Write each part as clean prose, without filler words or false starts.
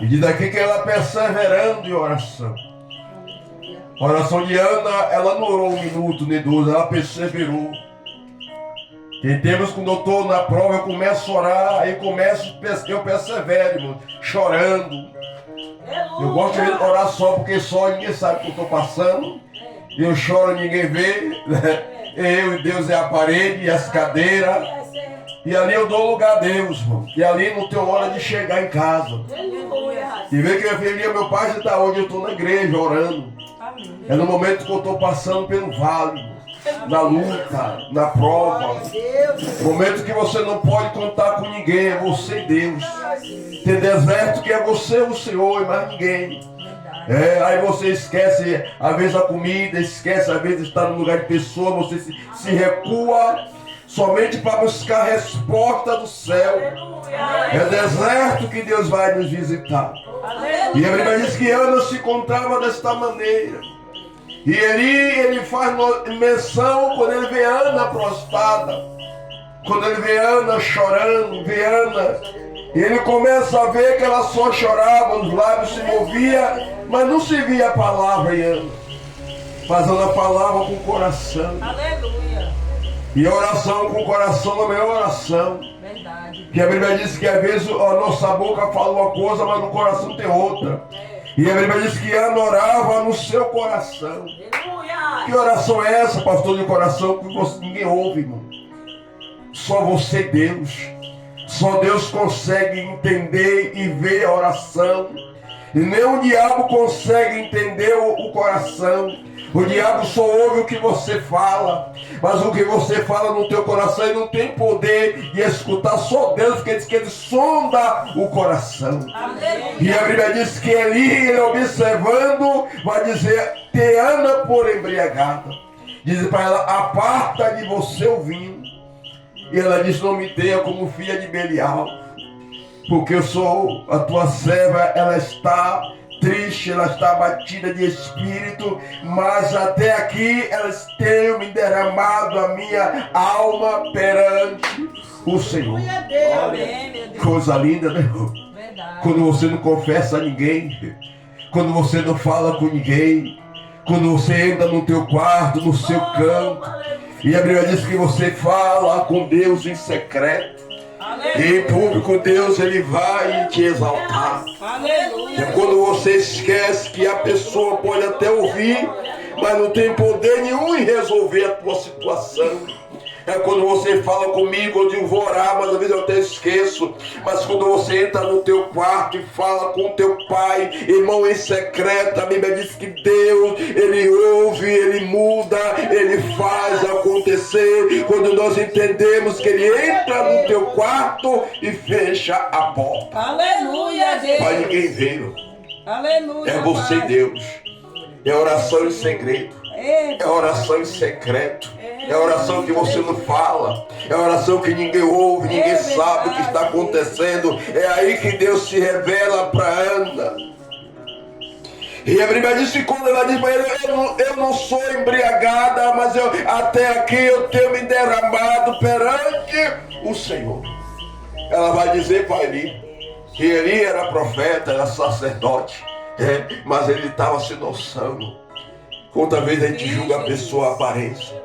E diz aqui que ela perseverando em oração. A oração de Ana, ela não orou 1 minuto nem 2, ela perseverou. Tem tempos quando eu estou na prova, eu começo a orar, aí eu persevero, irmão, chorando. Eu gosto de orar só porque só ninguém sabe o que eu estou passando. Eu choro, ninguém vê. Eu e Deus é a parede e as cadeiras. E ali eu dou lugar a Deus, irmão. E ali não tenho hora de chegar em casa. E ver que minha filha, meu pai já está onde eu estou na igreja orando. É no momento que eu estou passando pelo vale, na luta, na prova. Momento que você não pode contar com ninguém, é você e Deus. Tem deserto que é você, o Senhor, e mais ninguém. Aí você esquece, às vezes, a comida, esquece, às vezes, estar no lugar de pessoa, você se recua somente para buscar a resposta do céu. É deserto que Deus vai nos visitar. E a Bíblia diz que Ana se encontrava desta maneira. E ele faz menção quando ele vê Ana prostrada, quando ele vê Ana chorando, vê Ana, e ele começa a ver que ela só chorava, os lábios se moviam, mas não se via a palavra em Ana, mas Ana falava com o coração. Aleluia. E a oração com o coração é a melhor oração. Verdade. Que a Bíblia diz que às vezes a nossa boca fala uma coisa, mas no coração tem outra. E a Bíblia diz que Ana orava no seu coração. Aleluia. Que oração é essa, pastor de coração, que ninguém ouve, irmão? Só você e Deus. Só Deus consegue entender e ver a oração. E nem o diabo consegue entender o coração. O diabo só ouve o que você fala. Mas o que você fala no teu coração, ele não tem poder de escutar. Só Deus, porque diz que ele sonda o coração. E a Bíblia diz que ele observando, vai dizer, te Ana por embriagada. Diz para ela, aparta de você o vinho. E ela diz, não me tenha como filha de Belial, porque eu sou a tua serva, ela está triste, ela está abatida de espírito, mas até aqui elas tenho me derramado a minha alma perante o Senhor. Olha, coisa linda, né? Quando você não confessa a ninguém, quando você não fala com ninguém, quando você entra no teu quarto, no seu canto, e a Bíblia diz que você fala com Deus em secreto. E em público Deus ele vai te exaltar. É quando você esquece que a pessoa pode até ouvir, mas não tem poder nenhum em resolver a tua situação. É quando você fala comigo, eu digo vou orar, mas às vezes eu até esqueço. Mas quando você entra no teu quarto e fala com teu pai, irmão, em secreto, a Bíblia diz que Deus, ele ouve, ele muda, ele faz acontecer. Quando nós entendemos que ele entra no teu quarto e fecha a porta. Aleluia, Deus. Mas ninguém veio. Aleluia. É você e Deus. É oração em segredo. É oração em secreto. É oração que você não fala. É oração que ninguém ouve, ninguém sabe o que está acontecendo. É aí que Deus se revela para Ana. E a Bíblia diz que quando ela diz para ele, eu não sou embriagada, mas até aqui eu tenho me derramado perante o Senhor. Ela vai dizer para Eli, que Eli era profeta, era sacerdote, mas ele estava sem noção. Quantas vezes a gente julga a pessoa a aparência?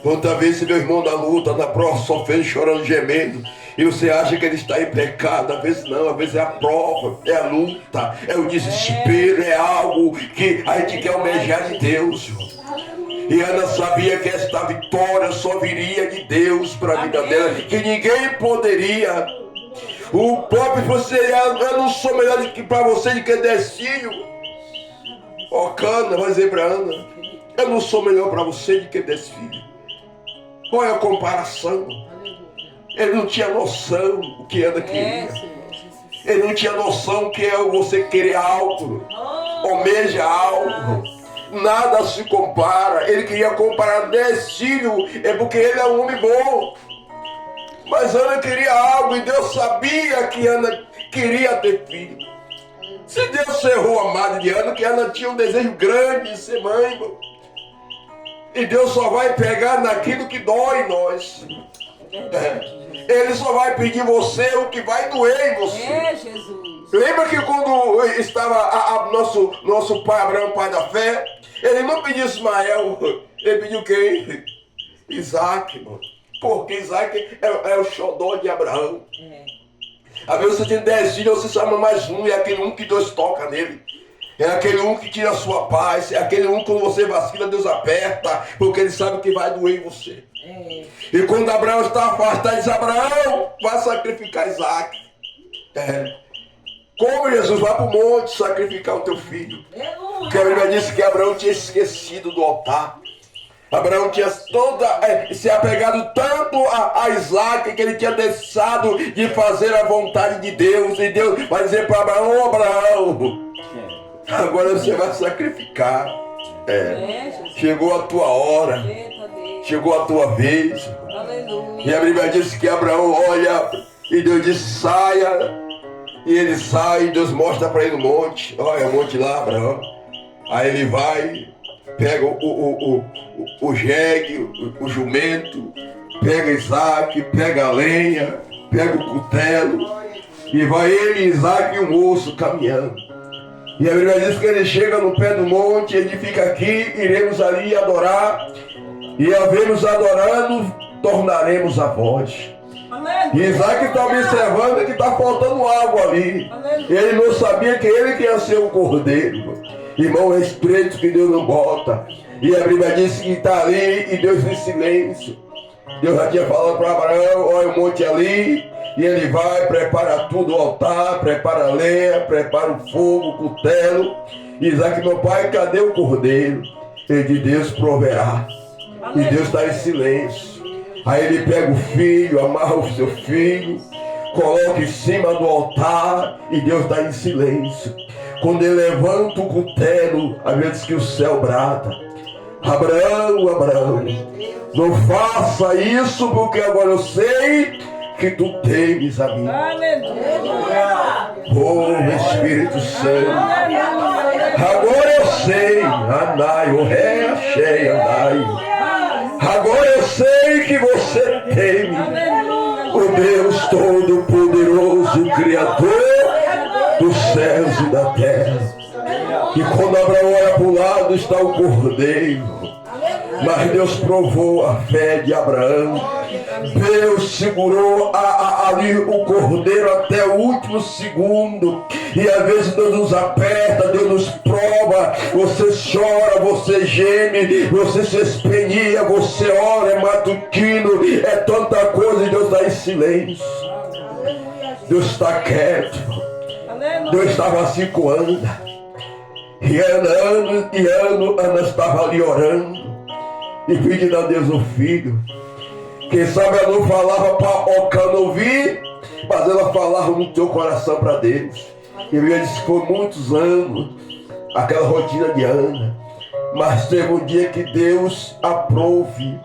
Quantas vezes meu irmão na luta, na prova, sofrendo, chorando, gemendo, e você acha que ele está em pecado? Às vezes não, às vezes é a prova, é a luta, é o desespero, é algo que a gente quer almejar de Deus. E Ana sabia que esta vitória só viria de Deus para a vida dela, que ninguém poderia. O próprio você, eu não sou melhor para você do que 10 filhos. Ó, Cana, vai dizer para Ana, eu não sou melhor para você do que 10 filhos. Qual é a comparação? Ele não tinha noção do que Ana queria. Ele não tinha noção que é você querer algo, almeja algo. Nada se compara. Ele queria comparar 10 filhos, é porque ele é um homem bom. Mas Ana queria algo e Deus sabia que Ana queria ter filho. Se Deus cerrou a madre de Ana, que Ana tinha um desejo grande de ser mãe, irmão. E Deus só vai pegar naquilo que dói em nós. Ele só vai pedir você o que vai doer em você. Jesus. Lembra que quando estava nosso pai Abraão, pai da fé, ele não pediu Ismael, ele pediu quem? Isaac, mano. Porque Isaac é o xodó de Abraão. Às vezes você tem 10 filhos, você chama mais um, é aquele um que Deus toca nele. É aquele um que tira a sua paz, é aquele um que quando você vacila, Deus aperta, porque ele sabe que vai doer em você. E quando Abraão está afastado, ele diz: Abraão, vai sacrificar Isaac. Como Jesus, vai para o monte sacrificar o teu filho. Porque a Bíblia disse que Abraão tinha esquecido do altar. Abraão tinha se apegado tanto a Isaac que ele tinha deixado de fazer a vontade de Deus. E Deus vai dizer para Abraão: Abraão, agora você vai sacrificar. Chegou a tua hora. Chegou a tua vez. E a Bíblia diz que Abraão olha e Deus diz: saia. E ele sai e Deus mostra para ele o monte. Olha o monte lá, Abraão. Aí ele vai, pega o jegue, o jumento, pega Isaac, pega a lenha, pega o cutelo. E vai ele, Isaac e o moço caminhando. E a Bíblia diz que ele chega no pé do monte, ele fica aqui, iremos ali adorar. E a vermos adorando, tornaremos a voz. E Isaac está observando que está faltando água ali. Ele não sabia que ele que ia ser o cordeiro. Irmão, é estreito que Deus não bota. E a Bíblia disse que está ali e Deus em silêncio. Deus já tinha falado para Abraão: olha o monte ali. E ele vai, prepara tudo, o altar, prepara a lenha, prepara o fogo, o cutelo. E Isaac: meu pai, cadê o cordeiro? Ele diz: Deus proverá. E Deus está em silêncio. Aí ele pega o filho, amarra o seu filho, coloca em cima do altar e Deus está em silêncio. Quando ele levanta o cutelo, a Bíblia diz que o céu brada: Abraão, Abraão, não faça isso, porque agora eu sei que tu temes a mim. Oh, Espírito Santo, agora eu sei, Anai, o rei, achei, Anai. Agora eu sei que você teme o Deus Todo-Poderoso, Criador dos céus e da terra. E quando Abraão olha para o lado, está o cordeiro. Mas Deus provou a fé de Abraão. Deus segurou ali o cordeiro até o último segundo. E às vezes Deus nos aperta, Deus nos prova. Você chora, você geme, você se espenia, você ora, é matutino, é tanta coisa e Deus está em silêncio. Deus está quieto. Deus estava assim com Ana. E Ana estava ali orando e pedindo a Deus um filho. Quem sabe ela não falava para Ocana ouvir, mas ela falava no teu coração para Deus. E eu disse que foi muitos anos aquela rotina de Ana, mas teve um dia que Deus aprove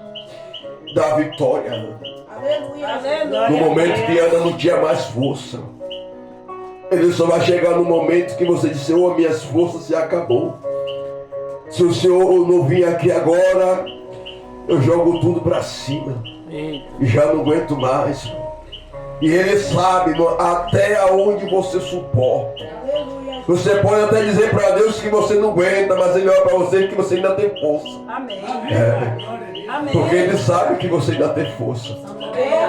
da vitória a Ana. No momento que Ana não tinha mais força. Ele só vai chegar no momento que você diz: Senhor, minhas forças se acabou. Se o Senhor não vir aqui agora, eu jogo tudo para cima. E já não aguento mais. E Ele sabe até aonde você suporta. Você pode até dizer para Deus que você não aguenta, mas Ele olha para você que você ainda tem força. Amém. Porque Ele sabe que você ainda tem força.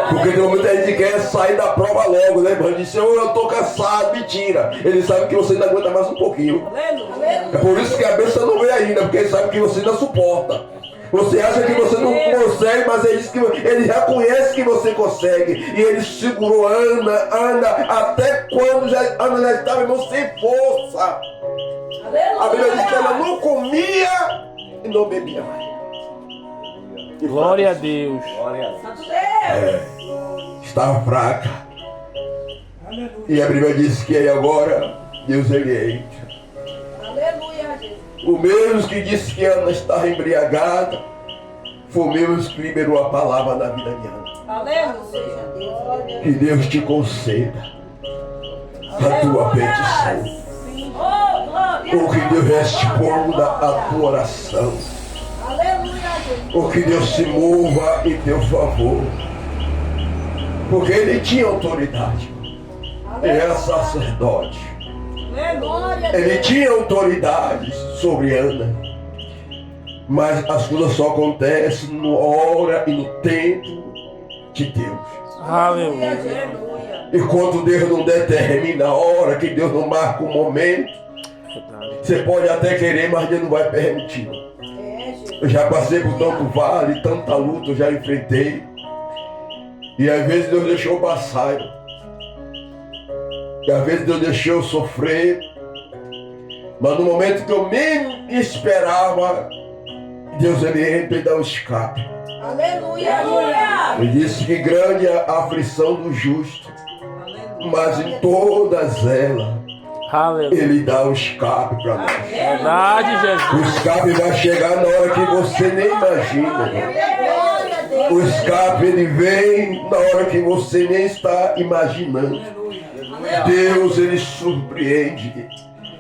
Porque no momento a gente quer sair da prova logo, né, irmão? Diz: Senhor, eu estou cansado. Mentira. Ele sabe que você ainda aguenta mais um pouquinho. É por isso que a bênção não vem ainda, porque Ele sabe que você ainda suporta. Você acha que você não consegue, mas ele diz que Ele reconhece que você consegue. E Ele segurou Ana até quando Ana já estava, irmão, sem força. A Bíblia diz que ela não comia e não bebia mais. Glória a Deus. Estava fraca. E a Bíblia diz que aí agora Deus ele entra. O mesmo que disse que Ana estava embriagada foi o mesmo que liberou a palavra na vida de Ana. Que Deus te conceda a tua petição. Ou que Deus responda a tua oração. Ou que Deus se mova em teu favor. Porque Ele tinha autoridade. Ele era sacerdote. Ele tinha autoridade sobre Ana. Mas as coisas só acontecem na hora e no tempo de Deus. Aleluia. E quando Deus não determina a hora, que Deus não marca o momento, você pode até querer, mas Deus não vai permitir. Eu já passei por tanto vale, tanta luta eu já enfrentei. E às vezes Deus deixou passar. E às vezes Deus deixou eu sofrer. Mas no momento que eu nem esperava, Deus ele entra e dá um escape. Aleluia. Ele disse que grande é a aflição do justo, mas em todas elas Aleluia. ele dá um escape para nós. Verdade, Jesus. O escape vai chegar na hora que você nem imagina. O escape ele vem na hora que você nem está imaginando. Deus ele surpreende.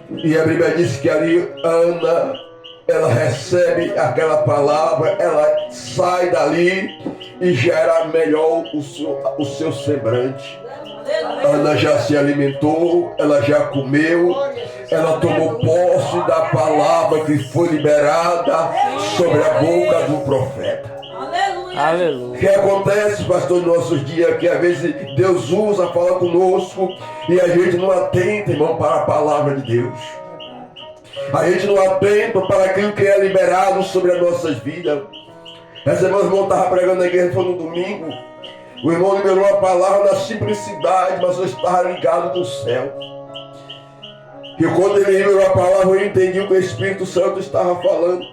E a Bíblia diz que ali Ana, ela recebe aquela palavra, ela sai dali e já era melhor o seu semblante. Ana já se alimentou, ela já comeu, ela tomou posse da palavra que foi liberada sobre a boca do profeta. O Aleluia. que acontece, pastor, nos nossos dias, que às vezes Deus usa, fala conosco e a gente não atenta, irmão, para a palavra de Deus. A gente não atenta para aquilo que é liberado sobre as nossas vidas. Essa semana o irmão estava pregando na igreja, foi no domingo. O irmão liberou a palavra na simplicidade, mas eu estava ligado com o céu. E quando ele liberou a palavra, eu entendi o que o Espírito Santo estava falando.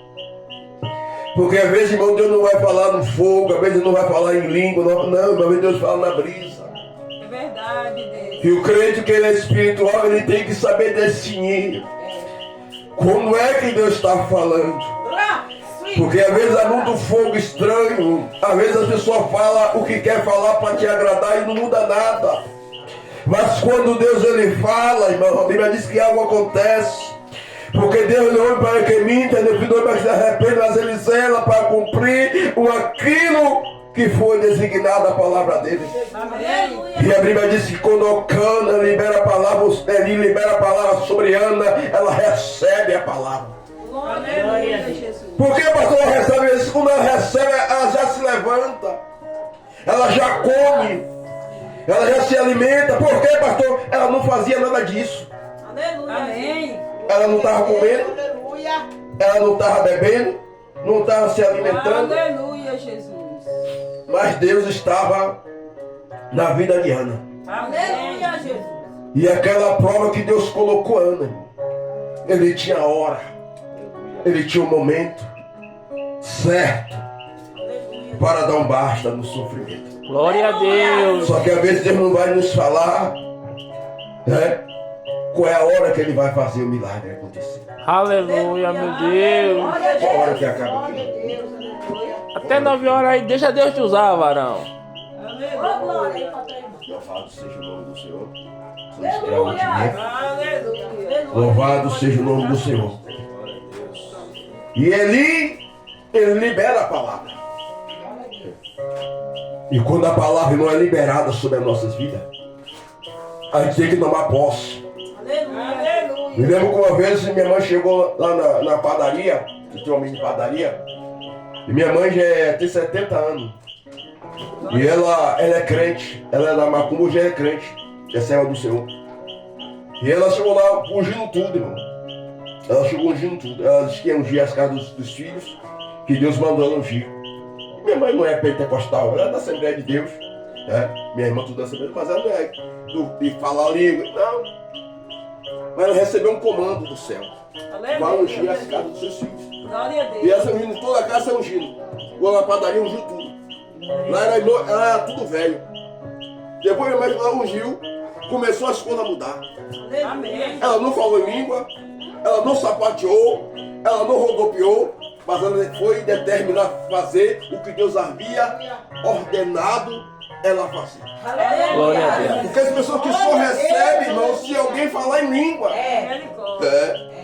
Porque às vezes, irmão, Deus não vai falar no fogo, às vezes não vai falar em língua, não, às vezes Deus fala na brisa. É verdade, Deus. E o crente que ele é espiritual, ele tem que saber discernir como é que Deus está falando. Porque às vezes há muito fogo estranho, às vezes a pessoa fala o que quer falar para te agradar e não muda nada. Mas quando Deus ele fala, irmão, a Bíblia diz que algo acontece. Porque Deus não é para que minta, Deus não é para que se arrependa, mas ele zela para cumprir aquilo que foi designado a palavra dele. E a Bíblia diz que quando Cana libera a palavra, ele libera a palavra sobre Ana, ela recebe a palavra. Por que, pastor, ela recebe isso? Quando ela recebe, ela já se levanta, ela já come, ela já se alimenta. Por que, pastor? Ela não fazia nada disso. Amém. Ela não estava comendo, ela não estava bebendo, não estava se alimentando. Aleluia, Jesus. Mas Deus estava na vida de Ana. Aleluia, Jesus. E aquela prova que Deus colocou Ana, ele tinha a hora, ele tinha o momento certo para dar um basta no sofrimento. Glória a Deus. Só que às vezes Deus não vai nos falar, né, qual é a hora que ele vai fazer o milagre acontecer. Aleluia, meu Deus. Qual a hora que acaba aqui? Até 9 horas aí, deixa Deus te usar, varão. Louvado seja o nome do Senhor. Aleluia. Louvado seja o nome do Senhor. E ele libera a palavra. E quando a palavra não é liberada sobre as nossas vidas, a gente tem que tomar posse. Aleluia. Me lembro que uma vez minha mãe chegou lá na padaria, que tinha uma mini padaria, e minha mãe já tem 70 anos. E ela é crente, ela é da Macumba, já é crente, é serva do Senhor. E ela chegou lá ungindo tudo, irmão. Ela chegou ungindo tudo. Ela disse que ia ungir as casas dos filhos, que Deus mandou ela ungir. Minha mãe não é pentecostal, ela é da Assembleia de Deus. Né? Minha irmã tudo da Assembleia, mas ela não é de falar língua, não. Mas ela recebeu um comando do céu. Vai ungir as casas dos seus filhos. Glória a E Deus. ela ungindo toda a casa, ungindo. Quando na padaria ungiu tudo. Lá era tudo velho. Depois minha mãe lá ungiu, começou as coisas a mudar. Amém. Ela não falou em língua, ela não sapateou, ela não rodopiou, mas ela foi determinada a fazer o que Deus havia ordenado ela fazer. Glória a Deus. Porque as pessoas que só recebem, irmão, se alguém falar em língua. Misericórdia.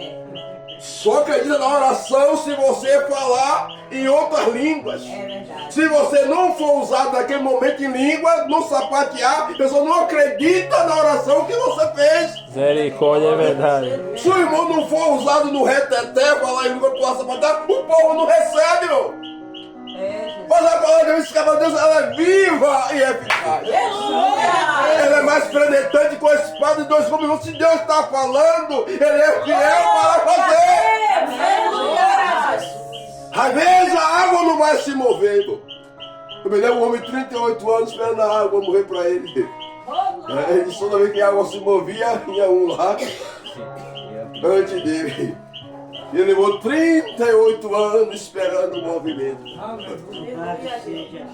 Só acredita na oração se você falar em outras línguas. É verdade. Se você não for usado naquele momento em língua, não sapatear, a pessoa não acredita na oração que você fez. Misericórdia, é verdade. Se o irmão não for usado no reteté, falar em língua para sapatear, o povo não recebe, meu. É, Jesus. Mas a palavra de Deus, ela é viva e eficaz. Aleluia. Ela é mais penetrante com a espada de dois gumes. Se Deus está falando, Ele é fiel para fazer. Aleluia. Às vezes a água não vai se mover, irmão. Eu me lembro um homem de 38 anos esperando a água morrer para ele. Ele disse toda vez que a água se movia, tinha um lá antes dele. E ele levou 38 anos esperando o movimento.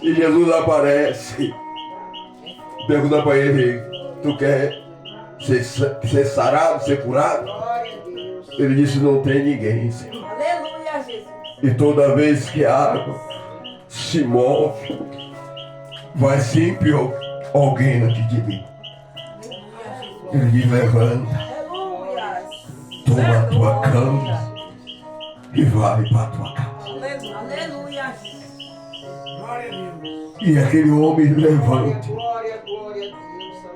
E Jesus aparece. Pergunta para ele: tu quer ser sarado, ser curado? Ele disse: não tem ninguém, Senhor. Aleluia, Jesus. E toda vez que a água se move, vai sempre alguém antes de mim. Ele diz: levanta, Aleluia. toma a tua cama e vai para a tua casa. Aleluia. E aquele homem levanta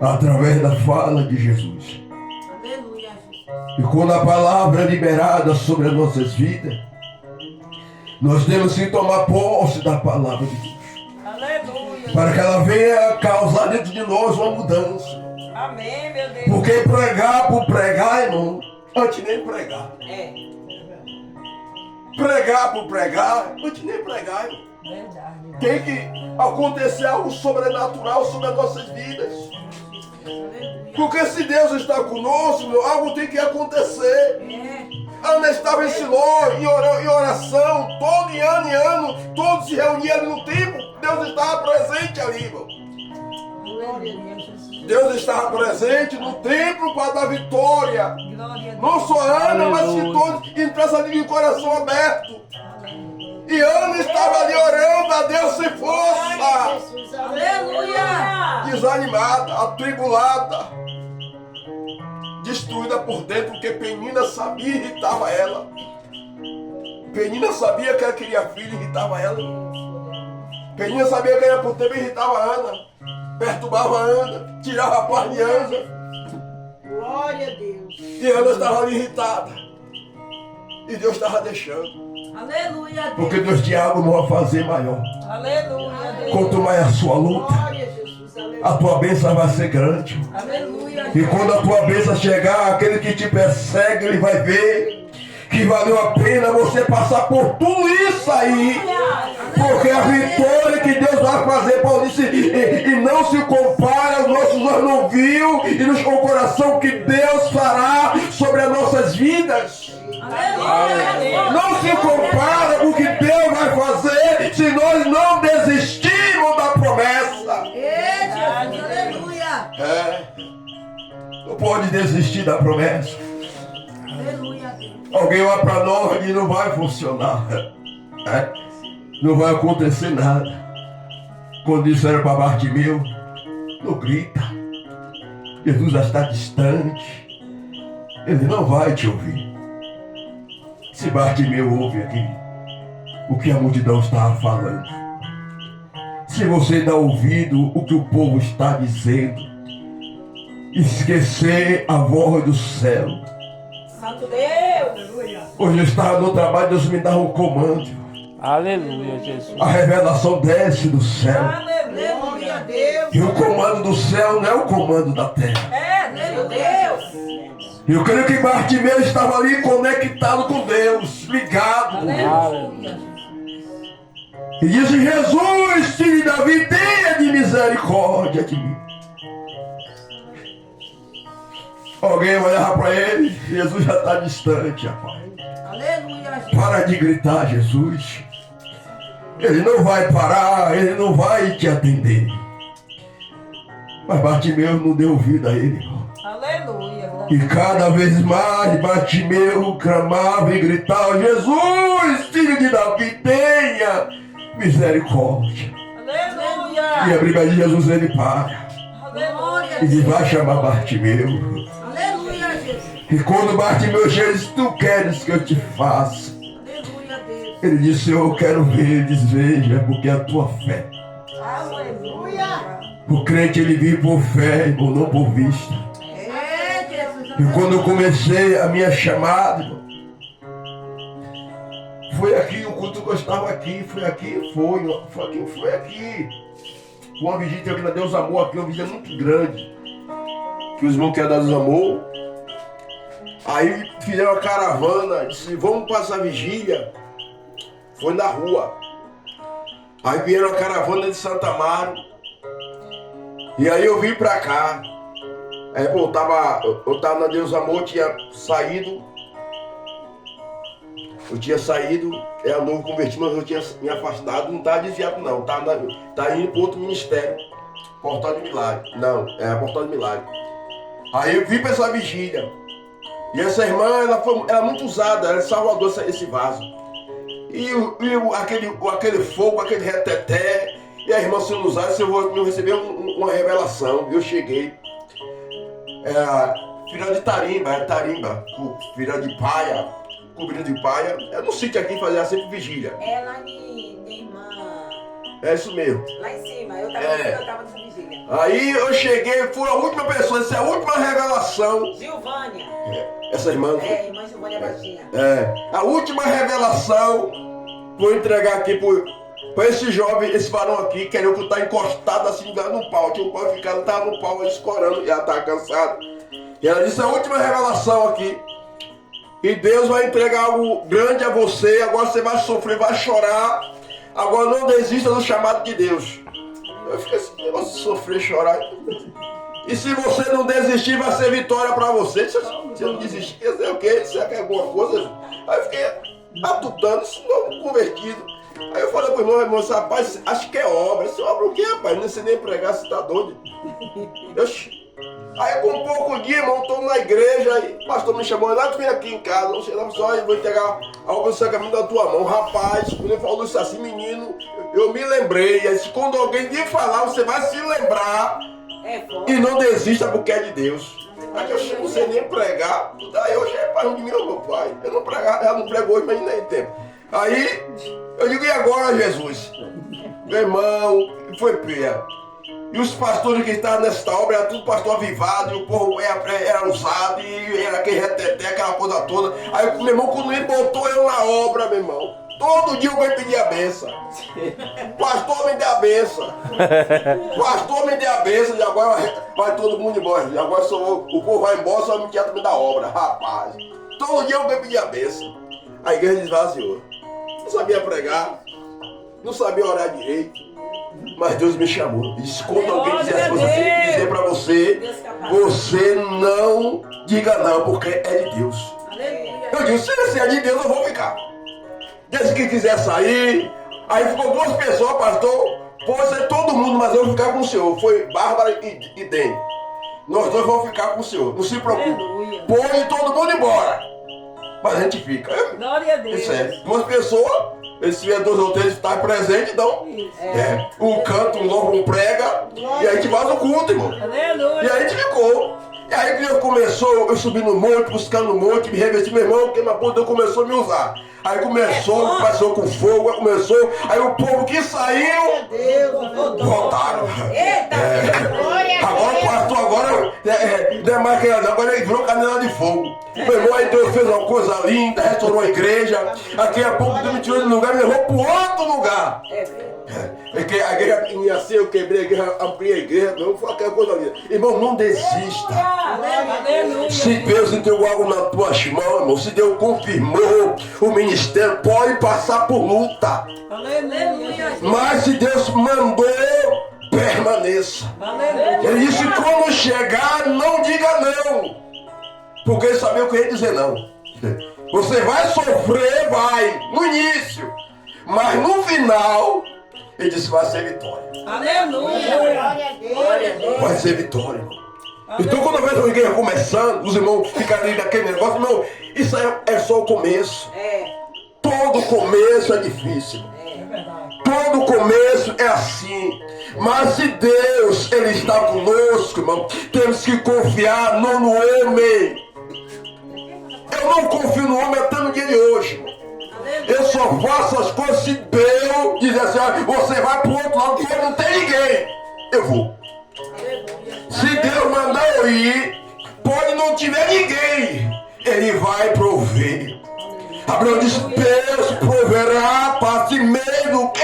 através da fala de Jesus. Aleluia. E quando a palavra é liberada sobre as nossas vidas, nós temos que tomar posse da palavra de Deus, Aleluia. para que ela venha causar dentro de nós uma mudança. Amém, meu Deus. Porque pregar por pregar, irmão, antes nem pregar. É Pregar por pregar, antes nem pregar, irmão. verdade. Tem que acontecer algo sobrenatural sobre as nossas vidas. Porque se Deus está conosco, meu, algo tem que acontecer. Ana estava em Siló, em oração, todo ano em ano, todos se reuniam ali no templo. Deus estava presente ali, irmão. Deus estava presente no templo para dar vitória. Não só Ana, mas que todos entrassem ali de coração aberto. E Ana estava ali orando a Deus sem força, Aleluia. desanimada, atribulada, destruída por dentro, porque Penina sabia e irritava ela. Penina sabia que ela queria filho e irritava ela. Penina sabia que era por tempo e irritava a Ana, perturbava a Ana, tirava a paz de Ana. Glória a Deus. E Ana estava ali irritada. E Deus estava deixando. Aleluia, Deus. Porque Deus tinha algo não a fazer maior. Aleluia, Deus. Quanto mais a sua luta, Glória, Jesus. Aleluia. a tua bênção vai ser grande. Aleluia. E quando a tua bênção chegar, aquele que te persegue, ele vai ver que valeu a pena você passar por tudo isso aí. Porque a vitória que Deus vai fazer, Paulo disse, e não se compara, os nossos olhos não viu, e nos com o coração que Deus fará sobre as nossas vidas. Aleluia. Não se compara com o que Deus vai fazer se nós não desistirmos da promessa. Ei, Jesus. Aleluia. Não pode desistir da promessa. Aleluia, Deus. Alguém olha para nós e não vai funcionar. Não vai acontecer nada. Quando disseram para Bartimeu, não grita. Jesus já está distante. Ele não vai te ouvir. Se Bartimeu ouve aqui o que a multidão estava falando, se você dá ouvido o que o povo está dizendo, esquecer a voz do céu. Santo Deus. Hoje eu estava no trabalho, Deus me dá um comando. Aleluia, Jesus. A revelação desce do céu. Aleluia, Deus. E o comando do céu não é o comando da terra. É, meu Deus. Eu creio que Bartimeu estava ali conectado com Deus, ligado. Aleluia. E disse: Jesus, filho de Davi, tenha de misericórdia de mim. Alguém olhava para ele, Jesus já está distante, rapaz. Aleluia, Jesus. Para de gritar, Jesus. Ele não vai parar, ele não vai te atender. Mas Bartimeu não deu ouvido a ele, irmão. Aleluia. E cada vez mais Bartimeu clamava e gritava: Jesus, filho de Davi, tenha misericórdia. Aleluia. E a briga de Jesus, ele para Aleluia. e diz: vai chamar Bartimeu. Aleluia, Jesus. E quando Bartimeu chega, diz: tu queres que eu te faça? Aleluia, Deus. Ele disse, eu quero ver. Ele diz, veja, porque é a tua fé. Aleluia. O crente, ele vive por fé, irmão, não por vista. É, Jesus. E quando eu comecei a minha chamada, irmão, foi aqui, o culto que eu estava aqui, foi aqui. Uma visita aqui na Deus Amor, aqui, uma visita muito grande. Que os irmãos que é da Deus Amor. Aí fizeram uma caravana, disse, vamos passar a vigília. Foi na rua. Aí vieram a caravana de Santa Amaro. E aí eu vim pra cá. Aí pô, eu tava na Deus Amor, tinha saído. Eu tinha saído, era novo convertido, mas eu tinha me afastado, não estava desviado não, estava indo para outro ministério, Portal de Milagre. Não, é Portal de Milagre. Aí eu vim para essa vigília. E essa irmã, ela muito usada, ela é Salvador, esse vaso. E aquele fogo, aquele reteté, e a irmã sendo usada, eu recebi uma revelação. Eu cheguei, filha de tarimba, filha de paia, cobrindo de paia. É no sítio aqui, fazia sempre vigília. É lá de irmã. É isso mesmo. Lá em cima, eu tava nessa vigília. Aí eu cheguei, fui a última pessoa, essa é a última revelação. Gilvânia. Essa irmã. Irmã Gilvânia Baixinha. A última revelação, vou entregar aqui para esse jovem, esse varão aqui, que eu estar encostado assim no pau. Tinha um pau ficado, estava no pau escorando, já estava cansado. E ela disse a última revelação aqui. E Deus vai entregar algo grande a você, agora você vai sofrer, vai chorar. Agora não desista do chamado de Deus. Eu fiquei assim, negócio de sofrer, chorar. E se você não desistir, vai ser vitória para você. Se eu não desistir, quer dizer o quê? Será que é alguma coisa? Aí eu fiquei matutando, esse novo convertido. Aí eu falei pro irmão, rapaz, acho que é obra. Essa obra o quê, rapaz? Não sei nem pregar, você tá doido? Aí com um pouco de irmão, estou na igreja, aí o pastor me chamou, tu vem aqui em casa, não sei lá, só eu vou entregar algo do sacramento da tua mão. Rapaz, quando ele falou isso assim, menino, eu me lembrei. Aí quando alguém lhe falar, você vai se lembrar e não desista porque é de Deus. Aí eu não sei nem pregar, daí eu já é pai de mim, meu pai. Eu não pregava, ela não pregou hoje, mas nem tempo. Aí eu digo, e agora, Jesus? Meu irmão, foi pia. E os pastores que estavam nessa obra era tudo pastor avivado, e o povo era usado, e era aquele reteté, aquela coisa toda. Aí meu irmão, quando ele botou eu na obra, meu irmão, todo dia eu vou pedir a benção. Pastor, me dê a benção. Pastor, me dê a benção, e agora vai todo mundo embora. E agora o povo vai embora, só me quer me dar obra, rapaz. Todo dia eu vou pedir a benção. A igreja esvaziou. Não sabia pregar, não sabia orar direito. Mas Deus me chamou. E disse, quando alguém dizer para você, você não diga não, porque é de Deus. Eu disse, se é de Deus, eu vou ficar. Desde que quiser sair. Aí ficou duas pessoas, pastor. Pode ser todo mundo, mas eu vou ficar com o senhor. Foi Bárbara e Den. Nós dois vamos ficar com o senhor. Não se preocupe. Pode todo mundo embora. Mas a gente fica. Glória a Deus. Isso é. Duas pessoas. Se tiver dois ou três estar presentes, então um canta, um louva, um prega, e aí a gente faz o culto, irmão. Aleluia. E aí a gente ficou. E aí que começou, eu subi no monte, buscando no monte, me revesti, meu irmão, porque na ponta Deus começou a me usar. Aí começou com fogo, começou, aí o povo que saiu, voltaram. Agora o pastor, não é mais que agora ele virou canela de fogo. Meu irmão, aí Deus fez uma coisa linda, restaurou a igreja. Daqui a pouco Deus me tirou de um lugar e me levou para outro lugar. Porque a igreja tinha assim, eu quebrei a igreja, ampliei a igreja, não foi aquela coisa linda. Irmão, não desista. Se Deus entregou algo nas tuas mãos, irmão, se Deus confirmou o ministério, pode passar por luta. Mas se Deus mandou, permaneça. Ele disse, quando chegar, não diga não. Porque ele sabia o que ia dizer não. Você vai sofrer, vai, no início. Mas no final, ele disse, vai ser vitória. Vai ser vitória, irmão. Então quando eu vejo a igreja começando, os irmãos ficam ali naquele negócio, não, isso é só o começo. Todo começo é difícil. Todo começo é assim. Mas se Deus, Ele está conosco, irmão, temos que confiar não no homem. Eu não confio no homem até no dia de hoje, irmão. Eu só Eu faço as coisas se Deus dizer assim, ó, você vai pro outro lado porque não tem ninguém. Eu vou. Se Deus mandar eu ir, pode não tiver ninguém. Ele vai prover. Abraão disse, Deus proverá para si mesmo o quê?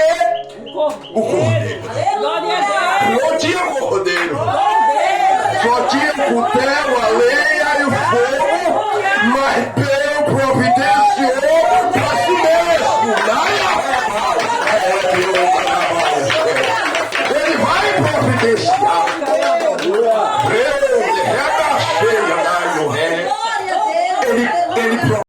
O cordeiro. Glória a Deus. Não tinha cordeiro. Glória a Deus. Só tinha o cutelo, a lenha e o fogo. Mas